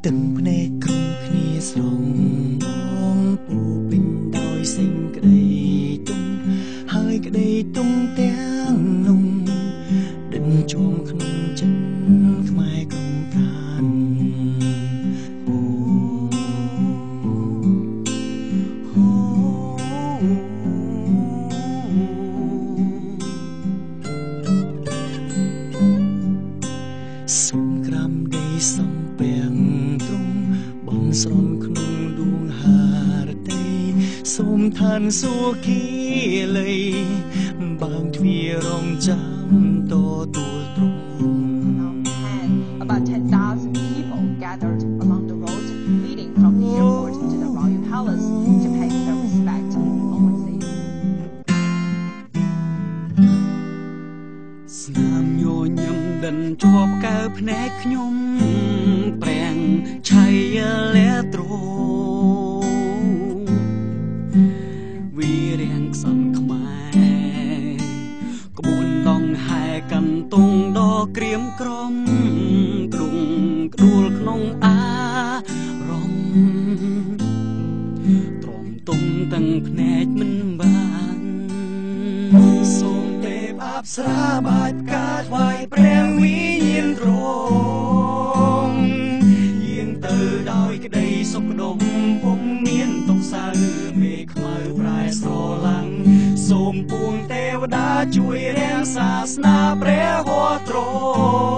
từngភ្នែកគ្រូគ្នាស្រងបងពូពេញដោយសេចក្តីទុំហើយក្តីទុំទាំងនោះដិនជួមក្នុងចិត្តខ្មែរកំប្រានសូមក្រាំដីសំពាំងទ្រង់បងស្រន់ក្នុងដួងហារតីសូមឋានសួគ៌លីបើងទ្វាររងចាំទទួលទ្រង់ About 10,000 people gathered along the road leading from the airport to the royal palace to pay their respect to Onwensay. ស្នាមញញឹមដិនជាប់កើភ្នែកខ្ញុំប្រាំងឆៃលាទ្រវីរៀងខ្សន់ខ្មែរក្បួនដងហែកាន់ទងដ៏ក្រៀមក្រំទ្រង់ក្ដួលក្នុងអារម្មណ៍ទ្រាំទុំទាំងភ្នែកមិនបានសូមទេពអប្សរាបាច់ផ្កាថ្វាយព្រះវិញ្ញាណទ្រង់យាងទៅដោយក្តីសុខដុមពុំមានទុកសៅមេខ្មៅប្រែស្រឡាំងសូមពួងទេវតាជួយរាំងសាសនាព្រះហស្ថទ្រង់